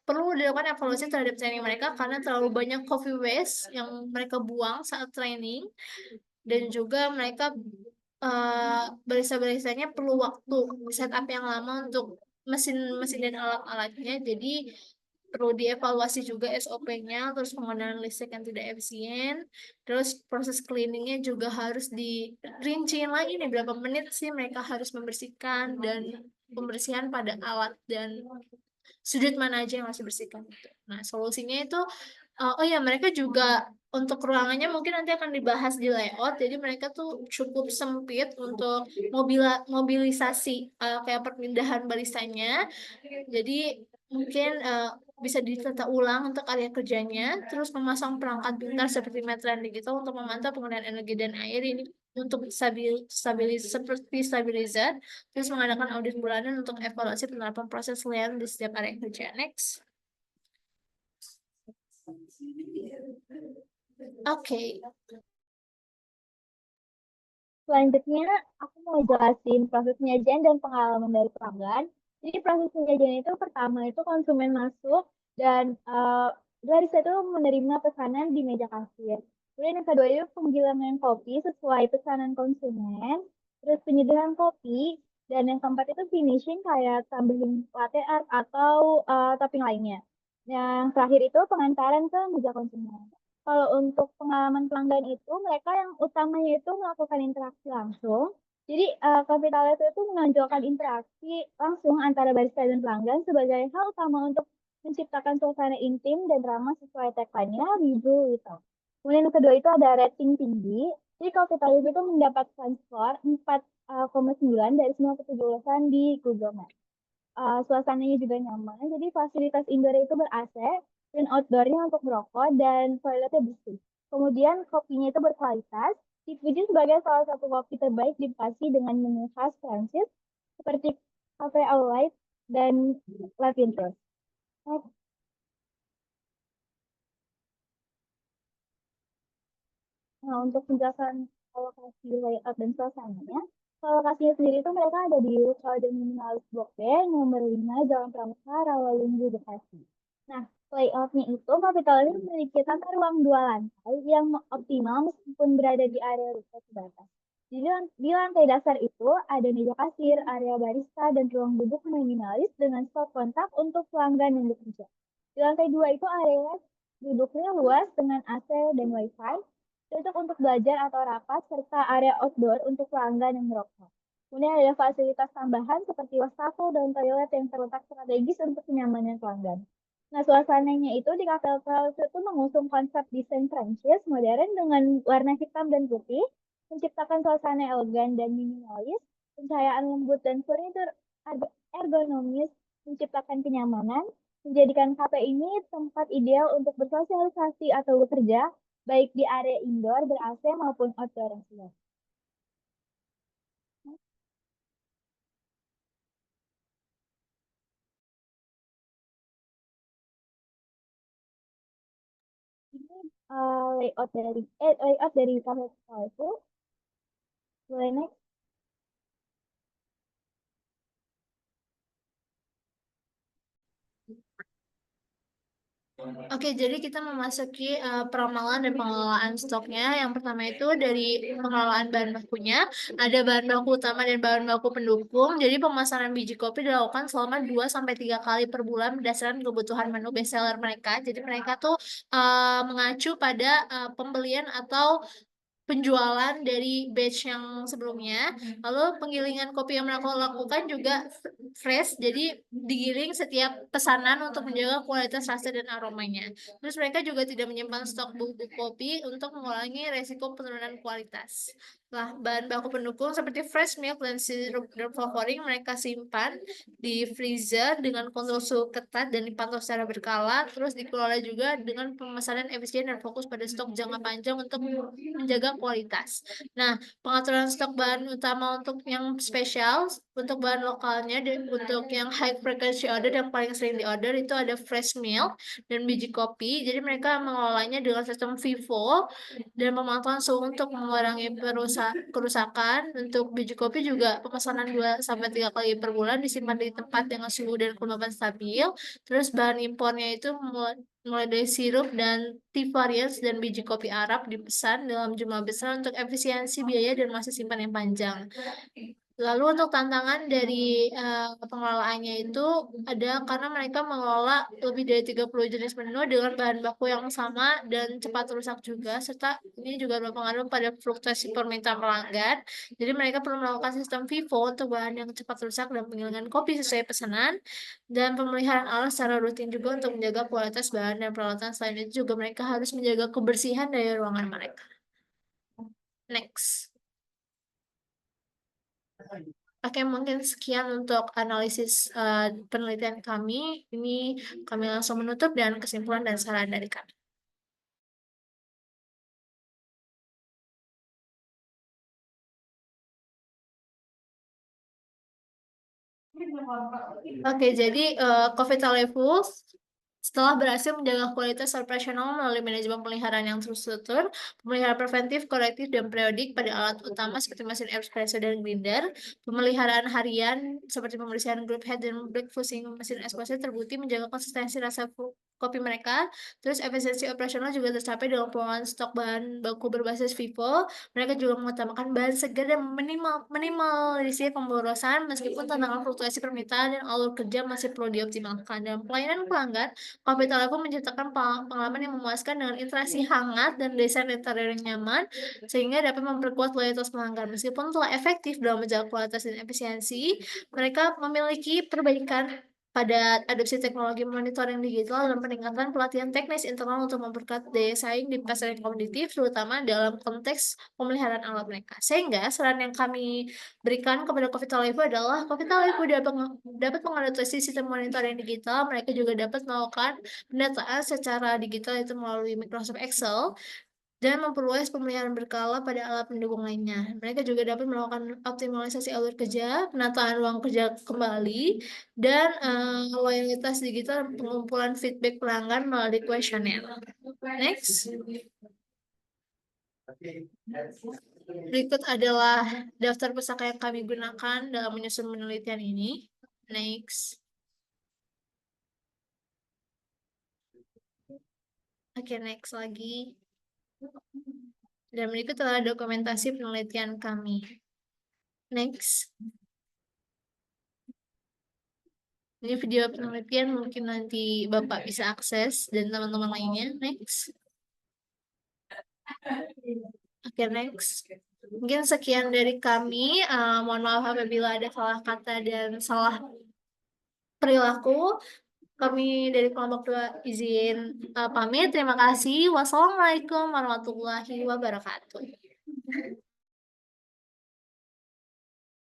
perlu dilakukan evaluasi terhadap training mereka karena terlalu banyak coffee waste yang mereka buang saat training, dan juga mereka barista-baristanya perlu waktu setup yang lama untuk mesin-mesin dan alat-alatnya. Jadi perlu dievaluasi juga SOP-nya, terus penggunaan listrik yang tidak efisien, terus proses cleaningnya juga harus dirinciin lagi nih berapa menit sih mereka harus membersihkan, dan pembersihan pada alat dan sudut mana aja yang harus dibersihkan gitu. Nah, solusinya itu oh ya, mereka juga untuk ruangannya mungkin nanti akan dibahas di layout. Jadi mereka tuh cukup sempit untuk mobilisasi kayak perpindahan baristanya. Jadi mungkin bisa ditata ulang untuk area kerjanya, terus memasang perangkat pintar seperti meteran digital untuk memantau penggunaan energi dan air ini untuk seperti stabilizer, terus mengadakan audit bulanan untuk evaluasi penerapan proses LEAN di setiap area kerja. Next. Oke. Selanjutnya, aku mau jelasin proses penyajian dan pengalaman dari pelanggan. Jadi proses penyajian itu pertama itu konsumen masuk dan barista itu menerima pesanan di meja kasir. Kemudian yang kedua itu penggilingan kopi sesuai pesanan konsumen, terus penyediaan kopi, dan yang keempat itu finishing kayak tambahin latte art atau topping lainnya. Yang terakhir itu pengantaran ke meja konsumen. Kalau untuk pengalaman pelanggan itu, mereka yang utamanya itu melakukan interaksi langsung. Jadi, Coffee-Talibу itu menonjolkan interaksi langsung antara barista dan pelanggan sebagai hal utama untuk menciptakan suasana intim dan ramah sesuai tagline-nya, "We Brew With Love." Kemudian yang kedua itu ada rating tinggi. Jadi, Coffee-Talibu itu mendapatkan skor 4,9 dari semua keseluruhan di Google Maps. Suasananya juga nyaman, jadi fasilitas indoor itu ber-AC, dan outdoornya untuk merokok, dan toiletnya bersih. Kemudian kopinya itu berkualitas, dipuji sebagai salah satu kopi terbaik di Bekasi dengan menu khas Prancis, seperti Cafe Au Lait dan Lapintus. Nah, untuk penjelasan alokasi layout dan suasananya, lokasinya sendiri itu mereka ada di Kalden Minimalis Blok B, nomor 5, Jalan Pramuka, Rawalumbu, Bekasi. Nah, layoutnya itu kapitalis memiliki tata ruang 2 lantai yang optimal meskipun berada di area ruko terbatas. Di lantai dasar itu ada meja kasir, area barista, dan ruang duduk minimalis dengan stop kontak untuk pelanggan yang bekerja. Di lantai 2 itu area duduknya luas dengan AC dan WiFi, cocok untuk belajar atau rapat, serta area outdoor untuk pelanggan yang merokok. Kemudian ada fasilitas tambahan seperti wastafel dan toilet yang terletak strategis untuk kenyamanan pelanggan. Nah, suasananya itu di Cafe House itu mengusung konsep desain Prancis modern dengan warna hitam dan putih, menciptakan suasana elegan dan minimalis, pencahayaan lembut dan furnitur ergonomis menciptakan kenyamanan, menjadikan kafe ini tempat ideal untuk bersosialisasi atau bekerja, baik di area indoor ber-AC maupun outdoor yang luas. Ini layout dari kafe itu. Boleh next? Oke, jadi kita memasuki peramalan dan pengelolaan stoknya. Yang pertama itu dari pengelolaan bahan bakunya, ada bahan baku utama dan bahan baku pendukung. Jadi pemasaran biji kopi dilakukan selama 2 sampai 3 kali per bulan berdasarkan kebutuhan menu bestseller mereka. Jadi mereka tuh mengacu pada pembelian atau penjualan dari batch yang sebelumnya. Lalu penggilingan kopi yang mereka lakukan juga fresh, jadi digiling setiap pesanan untuk menjaga kualitas rasa dan aromanya. Terus mereka juga tidak menyimpan stok bubuk kopi untuk mengurangi resiko penurunan kualitas. Nah, bahan baku pendukung seperti fresh milk dan sirup dan flavoring mereka simpan di freezer dengan kontrol suhu ketat dan dipantau secara berkala. Terus dikelola juga dengan pemesanan efisien dan fokus pada stok jangka panjang untuk menjaga kualitas. Nah, pengaturan stok bahan utama untuk yang spesial, untuk bahan lokalnya, dan untuk yang high frequency order yang paling sering di order itu ada fresh milk dan biji kopi. Jadi mereka mengelolanya dengan sistem FIFO dan pemantauan suhu untuk mengurangi kerusakan. Untuk biji kopi juga pemesanan 2 sampai 3 kali per bulan, disimpan di tempat dengan suhu dan kelembapan stabil. Terus bahan impornya itu mulai dari sirup dan tea variants dan biji kopi Arab dipesan dalam jumlah besar untuk efisiensi biaya dan masa simpan yang panjang. Lalu untuk tantangan dari pengelolaannya itu ada karena mereka mengelola lebih dari 30 jenis menu dengan bahan baku yang sama dan cepat rusak juga, serta ini juga berpengaruh pada fluktuasi permintaan pelanggan. Jadi mereka perlu melakukan sistem FIFO untuk bahan yang cepat rusak dan penggilingan kopi sesuai pesanan, dan pemeliharaan alat secara rutin juga untuk menjaga kualitas bahan dan peralatan. Selain itu juga mereka harus menjaga kebersihan dari ruangan mereka. Next. Oke, mungkin sekian untuk analisis penelitian kami. Ini kami langsung menutup dengan kesimpulan dan saran dari kami. Oke, jadi COVID setelah berhasil menjaga kualitas operasional melalui manajemen pemeliharaan yang terstruktur, pemeliharaan preventif, korektif, dan periodik pada alat utama seperti mesin espresso dan grinder, pemeliharaan harian seperti pembersihan group head dan break fusing mesin espresso terbukti menjaga konsistensi rasa kopi mereka. Terus efisiensi operasional juga tercapai dengan pengelolaan stok bahan baku berbasis FIFO. Mereka juga mengutamakan bahan segar dan minimalisir pemborosan meskipun tantangan fluktuasi permintaan dan alur kerja masih perlu dioptimalkan. Dalam pelayanan pelanggan, Coffee Telephone menciptakan pengalaman yang memuaskan dengan interaksi hangat dan desain interior yang nyaman, sehingga dapat memperkuat loyalitas pelanggan. Meskipun telah efektif dalam menjaga kualitas dan efisiensi, mereka memiliki perbaikan pada adopsi teknologi monitoring digital dan peningkatan pelatihan teknis internal untuk memperkuat daya saing di pasar yang kompetitif, terutama dalam konteks pemeliharaan alat mereka. Sehingga saran yang kami berikan kepada Coffee adalah Coffee dapat mengadopsi sistem monitoring digital. Mereka juga dapat melakukan pendataan secara digital itu melalui Microsoft Excel dan memperluas pemeliharaan berkala pada alat pendukung lainnya. Mereka juga dapat melakukan optimalisasi alur kerja, penataan ruang kerja kembali, dan loyalitas digital, pengumpulan feedback pelanggan melalui kuesioner. Next. Berikut adalah daftar pusaka yang kami gunakan dalam menyusun penelitian ini. Next. Oke, next lagi. Dan berikut adalah dokumentasi penelitian kami. Next. Ini video penelitian mungkin nanti Bapak bisa akses dan teman-teman lainnya. Next. Oke, next. Mungkin sekian dari kami. Mohon maaf apabila ada salah kata dan salah perilaku. Kami dari kelompok 2 izin pamit. Terima kasih. Wassalamualaikum warahmatullahi wabarakatuh.